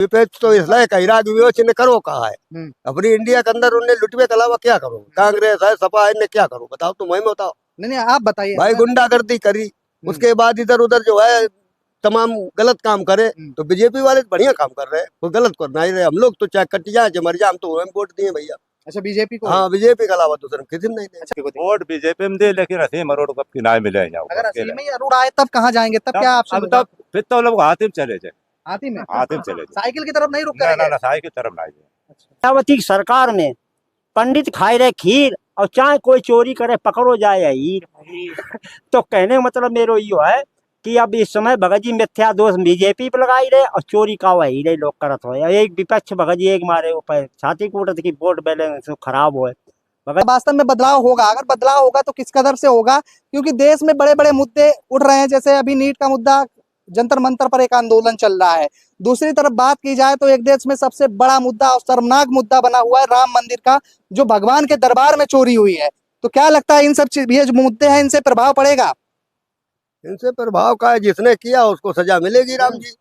विपक्ष तो इसलिए कह रहा कि विरोध ने करो कहा है अपनी इंडिया के अंदर उन्हें लुटवे के अलावा क्या करो, कांग्रेस है सपा है, इन्हें क्या करो बताओ, तुम वही बताओ। नहीं आप बताइए भाई गुंडागर्दी करी, उसके बाद इधर उधर जो है तमाम गलत काम करे, तो बीजेपी वाले बढ़िया काम कर रहे हैं, वो गलत करना ही रहे। हम लोग तो चाहे कट जाए मर जाए, हम तो वोट दिए भैया। अच्छा बीजेपी को? हाँ बीजेपी के अलावा दूसरे किसी में नहीं दे। अच्छा वोट बीजेपी में दे, लेकिन असीम अरोड़ को की नाम मिले यहाँ। अगर असीम ही अरोड़ आए तब कहाँ जाएंगे, तब क्या ऑप्शन अब होगा? तब फिर तो लोग हाथी में चले जाए, हाथी में? हाथी में चले जाए, साइकिल की तरफ नहीं रुक ना करेंगे? साई की तरफ ना जाए। मायावती की सरकार में पंडित खाए रहे खीर और चाहे कोई चोरी करे पकड़ो जाए हीर। तो कहने का मतलब मेरा यो है कि अब इस समय भगत जी मिथ्या दोष बीजेपी पे लगाई रहे और चोरी का वही रहे लोग करत हो। एक विपक्ष भगत जी एक मारे ऊपर छाती कूटत की वोट बैलेंस खराब हो। वास्तव में बदलाव होगा, अगर बदलाव होगा तो किस कदर से होगा, क्योंकि देश में बड़े बड़े मुद्दे उठ रहे हैं, जैसे अभी नीट का मुद्दा, जंतर मंतर पर एक आंदोलन चल रहा है। दूसरी तरफ बात की जाए तो एक देश में सबसे बड़ा मुद्दा और शर्मनाक मुद्दा बना हुआ है राम मंदिर का, जो भगवान के दरबार में चोरी हुई है। तो क्या लगता है इन सब चीज, ये जो मुद्दे हैं, इनसे प्रभाव पड़ेगा? इनसे प्रभाव का है, जिसने किया उसको सजा मिलेगी राम जी।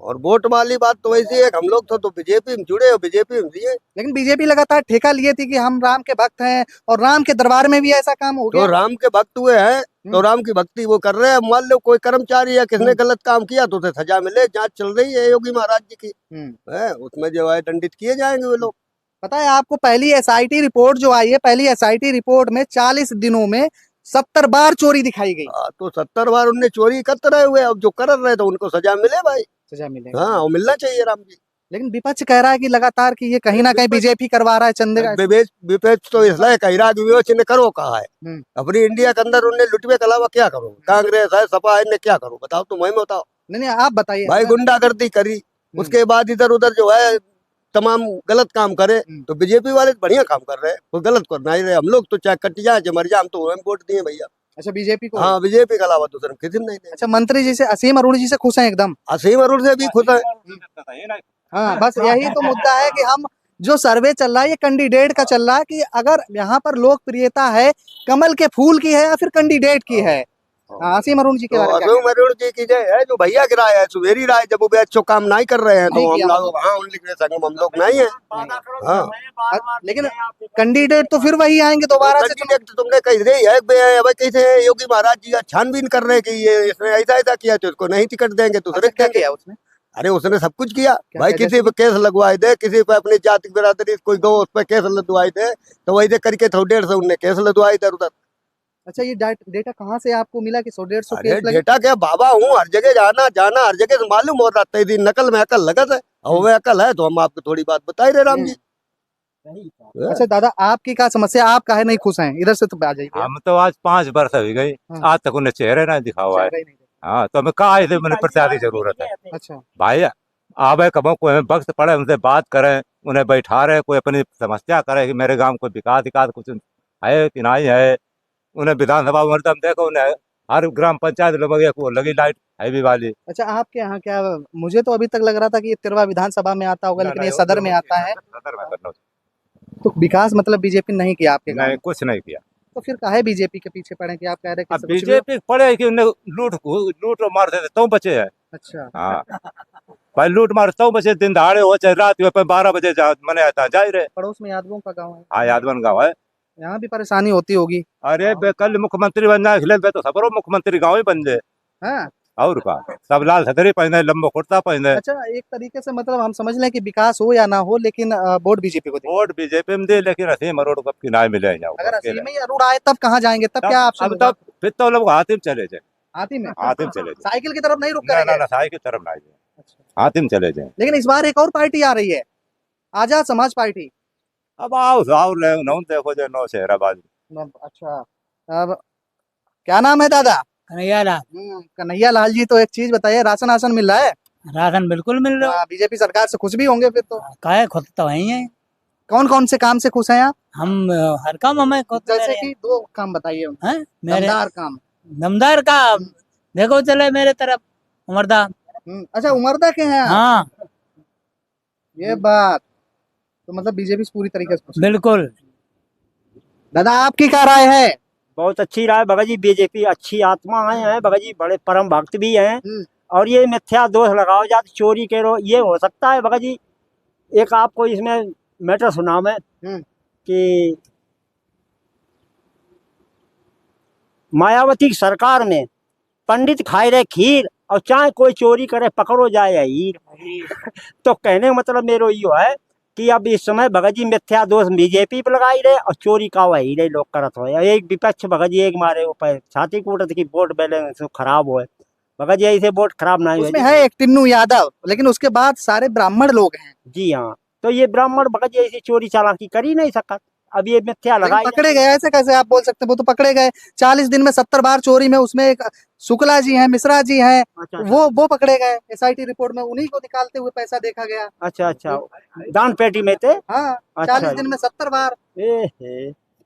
और वोट वाली बात तो वैसी है, हम लोग तो बीजेपी में जुड़े और बीजेपी में दिए। लेकिन बीजेपी लगातार ठेका लिए थी कि हम राम के भक्त हैं, और राम के दरबार में भी ऐसा काम हो गया। तो राम के भक्त हुए हैं तो राम की भक्ति वो कर रहे हैं। मान लो कोई कर्मचारी है, किसने गलत काम किया तो उसे सजा मिले, जांच चल रही है योगी महाराज जी की है, उसमें जो है दंडित किए जाएंगे वो लोग। पता है आपको, पहली एसआईटी रिपोर्ट जो आई है, पहली एसआईटी रिपोर्ट में 40 दिनों में 70 बार चोरी दिखाई गई। तो 70 बार उनने चोरी कर रहे हुए, अब जो कर रहे तो उनको सजा मिले भाई, सजा मिलेगी। हाँ वो मिलना चाहिए राम जी। लेकिन विपक्ष कह रहा है कि लगातार कि ये कहीं ना कहीं बीजेपी करवा रहा है चंदे का। विपक्ष तो इसलिए कह रहा कि विरोध ने करो कहा है अपनी इंडिया के अंदर उन्हें लुटवे के अलावा क्या करो, कांग्रेस है सपा है, इन्हें क्या करो बताओ, तुम वही बताओ। नहीं आप बताइए। भाई गुंडागर्दी करी, उसके बाद इधर उधर जो है तमाम गलत काम करे, तो बीजेपी वाले बढ़िया काम कर रहे हैं, वो गलत करना ही रहे। हम लोग तो चाहे कट जाए मर जाए, हम तो वोट दिए भैया। अच्छा बीजेपी को? हाँ बीजेपी के अलावा दूसरे किसी में नहीं दे। अच्छा मंत्री जी से, असीम अरोड़ जी से खुश हैं एकदम? असीम अरोड़ से भी खुश है। हाँ बस यही तो मुद्दा है कि हम जो सर्वे चल रहा है ये कैंडिडेट का चल रहा है, कि अगर यहाँ पर लोकप्रियता है कमल के फूल की है या फिर कैंडिडेट की है। असीम अरुण जी के बारे में? असीम अरुण जी की जो है, जो भैया की राय है सुवेरी राय, जब वो अच्छो काम नहीं कर रहे हैं तो हम लोग हाँ उनके संग हम लोग नहीं है। हाँ लेकिन कैंडिडेट तो फिर वही आएंगे दोबारा से। कैंडिडेट तुमने कही रही है कैसे योगी महाराज जी का छानबीन कर रहे कि ये इसने ऐसा ऐसा किया तो इसको नहीं टिकट देंगे, दूसरे क्या किया उसने? अरे उसने सब कुछ किया भाई, किसी पे केस लगवाए दे, किसी पे अपनी जाति बिरादरी कोई गो उस पर केस लदवाए दे, तो वैसे करके 150 उनने केस लदवाए इधर उधर। अच्छा ये डेटा कहाँ से आपको मिला कि 100-150 केस लगे? डेटा क्या बाबा हूँ, हर जगह जाना हर जगह से मालूम हो रहा है। नकल में अकल लगत है, और वह अकल है तो हम आपको थोड़ी बात बता ही रहे राम जी। अच्छा दादा आपकी क्या समस्या, आप काहे नहीं खुश हैं? इधर से तो आ जाइए। हम तो आज 5 वर्ष हो गई, आज तक उन्हें चेहरे ना दिखा हुआ है। हाँ तो हमें कहा इसे मैंने प्रचार की जरूरत है। अच्छा भाई आवे कबो कोई वक्त पड़े उनसे बात करें, उन्हें बैठा रहे, कोई अपनी समस्या करे कि मेरे गांव को विकास कुछ है कि नहीं है। उन्हें विधानसभा मर्दम देखो, उन्हें हर ग्राम पंचायत को लगी लाइट हैवी वाली। अच्छा आपके यहाँ क्या, मुझे तो अभी तक लग रहा था कि ये तिरवा विधानसभा में आता होगा, लेकिन ये सदर में आता है। तो विकास मतलब बीजेपी नहीं किया आपके गाँव? नहीं कुछ नहीं किया। तो फिर काहे बीजेपी के पीछे पड़े कि आप कह रहे हैं बीजेपी पड़े कि उन्हें लूट मार देते तो बचे है। अच्छा हाँ भाई लूट मार तो बचे, दिन दहाड़े हो चाहे रात हो, 12 बजे मने आता जा रहे। पड़ोस में यादवों का गाँव है? हाँ यादवन गाँव है। यहाँ भी परेशानी होती होगी। अरे कल मुख्यमंत्री बन जाए खिले तो सबरो मुख्यमंत्री गाँव ही बन जाए। हाँ और का सब लाल सदरी पहने, लंबो कुर्ता पहने। अच्छा एक तरीके से मतलब हम समझ लें कि विकास हो या ना हो, लेकिन वोट बीजेपी को दे। वोट बीजेपी में दे, लेकिन असीम अरोड़ को की नाम मिले। अगर असीम ही अरोड़ आए तब कहाँ जाएंगे, तब क्या ऑप्शन अब तब फिर तो लोग हाथी में चले जाए। हाथी में? हाथी में चले जाए, साइकिल की तरफ नहीं रुक ना करेंगे? साइकिल की तरफ ना जाए, हाथी में चले जाए। लेकिन इस बार एक और पार्टी आ रही है, आजाद समाज पार्टी। अब आओ देखो जो नौ शहराबाद। अच्छा अब क्या नाम है दादा? कन्हैया लाल। कन्हैया लाल जी, तो एक चीज बताइए, राशन आसन मिल रहा है? राशन बिल्कुल मिल रहा है। बीजेपी सरकार से खुश भी होंगे फिर तो? काहे खुद तो वही है। कौन कौन से काम से खुश हैं आप? हम हर काम हमें खुद जैसे कि 2 काम बताइए। मेरे दमदार काम। दमदार का देखो चले मेरे तरफ उमरदा। अच्छा उमरदा के हैं? हाँ ये बात तो मतलब बीजेपी से पूरी तरीके से बिल्कुल। दादा आपकी क्या राय है? बहुत अच्छी राय भगत जी, बीजेपी अच्छी आत्मा है भगत जी, बड़े परम भक्त भी हैं और ये मिथ्या दोष लगाओ जाते चोरी करो, ये हो सकता है भगत जी। एक आपको इसमें मैटर सुना मैं कि मायावती की सरकार में पंडित खाए रहे खीर और चाहे कोई चोरी करे पकड़ो जाए हीर। तो कहने का मतलब मेरा यो है कि अब इस समय भगत जी मिथ्या दोष बीजेपी पे लगाई रहे और चोरी का हुआ ही रहे लोग करत हो। एक विपक्ष भगत जी एक मारे ऊपर छाती कूटत की वोट बैलेंस खराब हो, भगत जी ऐसे वोट खराब ना उसमें है एक टिन्नू यादव, लेकिन उसके बाद सारे ब्राह्मण लोग हैं। जी हाँ, तो ये ब्राह्मण भगत जी ऐसी चोरी चालाकी कर ही नहीं सकता। अब ये मिथ्या लेकिन लगाई पकड़े गए, ऐसे कैसे आप बोल सकते हैं? वो तो पकड़े गए 40 दिन में 70 बार चोरी में। उसमें एक शुक्ला जी हैं, मिश्रा जी हैं, अच्छा वो पकड़े गए। एसआईटी रिपोर्ट में उन्हीं को निकालते हुए पैसा देखा गया। अच्छा अच्छा, दान पेटी में थे। हाँ, अच्छा 40 दिन में 70 बार।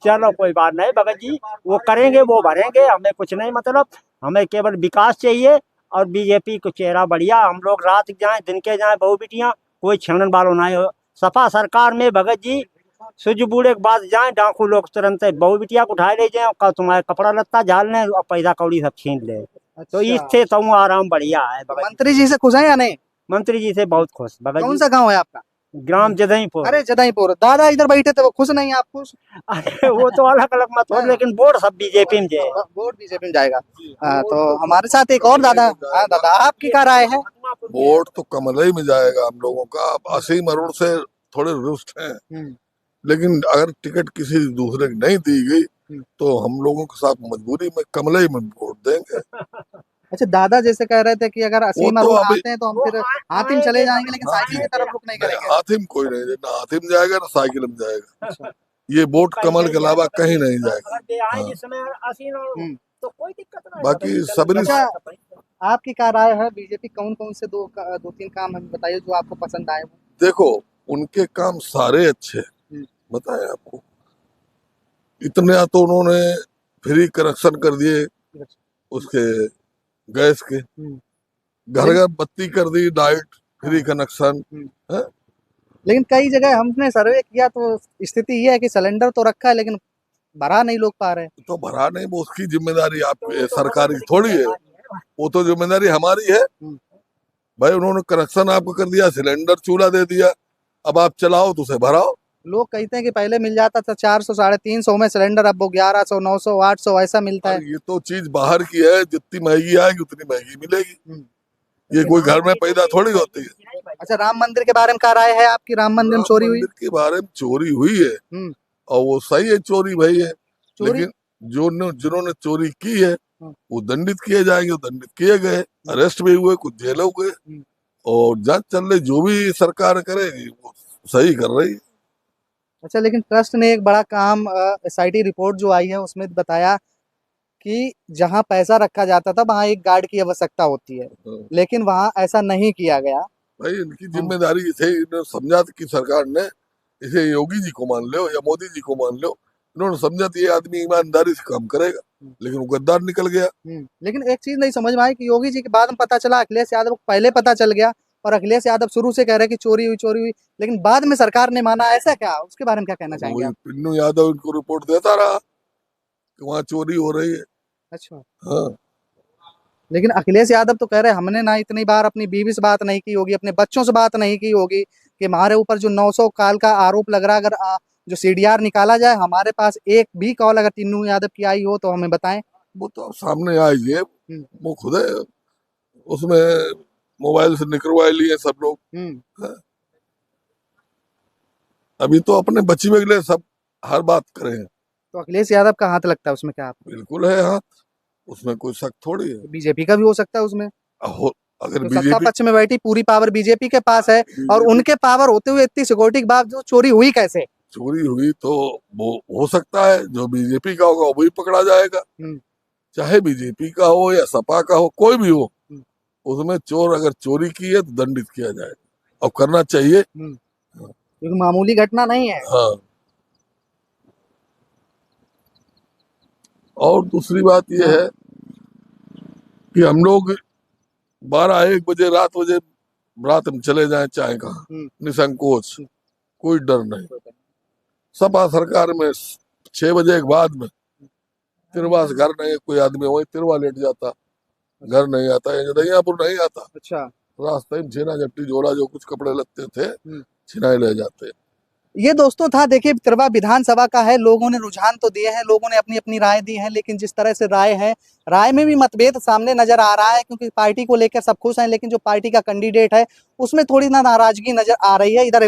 चलो कोई बात नहीं भगत जी, वो करेंगे वो भरेंगे, हमें कुछ नहीं मतलब। हमें केवल विकास चाहिए और बीजेपी को चेहरा बढ़िया। हम लोग रात जाए दिन के जाए, बहु बेटियां कोई छेड़न वालों ना हो। सपा सरकार में भगत जी सूझ बूढ़े के बाद जाए डाकू लोग तुरंत बहु बिटिया को उठाए ले जाए और तुम्हारे कपड़ा लत्ता झाल लें और पैसा कौड़ी सब छीन ले। तो इससे तो आराम बढ़िया है भगत जी। मंत्री जी से खुश हैं या नहीं? मंत्री जी से बहुत खुश भगत कौन जी। सा गांव है आपका? ग्राम जदईपुर। अरे जदईपुर। दादा इधर बैठे थे, वो खुश नहीं, आप खुश? अरे वो तो अलग अलग मत हो, लेकिन वोट सब बीजेपी में जाए। वोट बीजेपी में जाएगा। तो हमारे साथ एक और दादा। हाँ दादा, आपकी क्या राय है? वोट तो कमलई में जाएगा हम लोगों का। अब असीम अरुण से थोड़े रुष्ट हैं, लेकिन अगर टिकट किसी दूसरे की नहीं दी गई तो हम लोगों के साथ मजबूरी में कमलई में वोट देंगे। अच्छा, दादा जैसे कह रहे थे कि अगर असीम वो तो अरुण अभी- आते हैं तो हम फिर हातिम चले जाएंगे, लेकिन साइकिल की तरफ रुक नहीं करेंगे। हातिम कोई नहीं, ना हातिम जाएगा ना साइकिल में जाएगा। ये वोट कमल के अलावा कहीं नहीं जाएगा। हाँ। तो कोई दिक्कत नहीं। बाकी सबरी अच्छा, आपकी क्या राय है? बीजेपी कौन कौन से दो तीन काम हमें बताइए जो आपको पसंद आए। देखो, उनके काम सारे अच्छे बताए आपको। इतने तो उन्होंने फ्री कनेक्शन कर दिए उसके गैस के, घर घर बत्ती कर दी, लाइट फ्री कनेक्शन। लेकिन कई जगह हमने सर्वे किया तो स्थिति ये है कि सिलेंडर तो रखा है लेकिन भरा नहीं लोग पा रहे। तो भरा नहीं, वो उसकी जिम्मेदारी आपकी सरकार की थोड़ी है, वो तो जिम्मेदारी हमारी है भाई। उन्होंने कनेक्शन आपको कर दिया, सिलेंडर चूल्हा दे दिया, अब आप चलाओ तो उसे भराओ। लोग कहते हैं कि पहले मिल जाता था 400 350 में सिलेंडर, अब वो 1100 900 800 ऐसा मिलता है। ये तो चीज बाहर की है, जितनी महंगी आएगी उतनी महंगी मिलेगी। ये कोई घर में पैदा थोड़ी होती है। अच्छा, राम मंदिर के बारे में क्या राय है आपकी? राम मंदिर में चोरी हुई? मंदिर के बारे में चोरी हुई है और वो सही है, चोरी भाई है, लेकिन जिन्होंने चोरी की है वो दंडित किए जाएंगे, दंडित किए गए, अरेस्ट भी हुए, कुछ जेलों गए और जांच चल रही। जो भी सरकार करेगी वो सही कर रही है। अच्छा, लेकिन ट्रस्ट ने एक बड़ा काम, एसआईटी रिपोर्ट जो आई है उसमें बताया कि जहां पैसा रखा जाता था वहां एक गार्ड की आवश्यकता होती है, लेकिन वहां ऐसा नहीं किया गया। भाई इनकी जिम्मेदारी थे, इन्होंने समझा कि सरकार ने इसे योगी जी को मान लो या मोदी जी को मान लो, इन्होंने समझा ये आदमी ईमानदारी से काम करेगा, लेकिन वो गद्दार निकल गया। लेकिन एक चीज नहीं समझ में आई कि योगी जी के बाद में पता चला, अखिलेश यादव को पहले पता चल गया और अखिलेश यादव शुरू से कह रहे हैं कि चोरी हुई, लेकिन बाद में सरकार ने माना। ऐसा क्या? उसके बारे में क्या कहना चाहेंगे आप? पिन्नू यादव इनको रिपोर्ट देता रहा कि वहाँ चोरी हो रही है। अच्छा, हाँ। लेकिन अखिलेश यादव तो कह रहे हमने ना इतनी बार अपनी बीवी से बात नहीं की होगी, अपने बच्चों से बात नहीं की होगी कि हमारे ऊपर जो 900 कॉल का आरोप लग रहा है, अगर जो सीडीआर निकाला जाए, हमारे पास एक भी कॉल अगर टिन्नू यादव की आई हो तो हमें बताएं। वो तो सामने आई है, वो खुद है, उसमें मोबाइल से निकलवा लिए सब लोग। अभी तो अपने बची हुए के लिए सब हर बात करें। तो अखिलेश यादव का हाथ लगता है उसमें क्या आपको? बिल्कुल है हाथ, उसमें कोई शक थोड़ी है। बीजेपी का भी हो सकता है उसमें। अगर तो सत्ता बीजेपी पक्ष में बैठी पूरी पावर बीजेपी के पास है, और उनके पावर होते हुए इतनी सिक्योरिटी के बावजूद चोरी हुई कैसे? चोरी हुई तो वो हो सकता है जो बीजेपी का होगा वही पकड़ा जाएगा, चाहे बीजेपी का हो या सपा का हो, कोई भी हो, उसमें चोर अगर चोरी की है तो दंडित किया जाएगा और करना चाहिए, क्योंकि मामूली घटना नहीं है। हाँ। और दूसरी बात यह है कि हम लोग 12-1 बजे रात में चले जाएं चाहे कहाँ, निसंकोच, कोई डर नहीं। सपा सरकार में 6 बजे के बाद में तिरवा से घर नहीं, कोई आदमी वही तिरवा लेट जाता, घर नहीं आता है, दहियापुर नहीं आता, अच्छा, रास्ते में छीना झपटी जोड़ा जो कुछ कपड़े लगते थे छिनाई ले जाते। ये दोस्तों था, देखिए तिरवा विधानसभा का है, लोगों ने रुझान तो दिए हैं, लोगों ने अपनी अपनी राय दी है, लेकिन जिस तरह से राय है, राय में भी मतभेद सामने नजर आ रहा है, क्योंकि पार्टी को लेकर सब खुश हैं, लेकिन जो पार्टी का कैंडिडेट है उसमें थोड़ी ना नाराजगी नजर आ रही है। इधर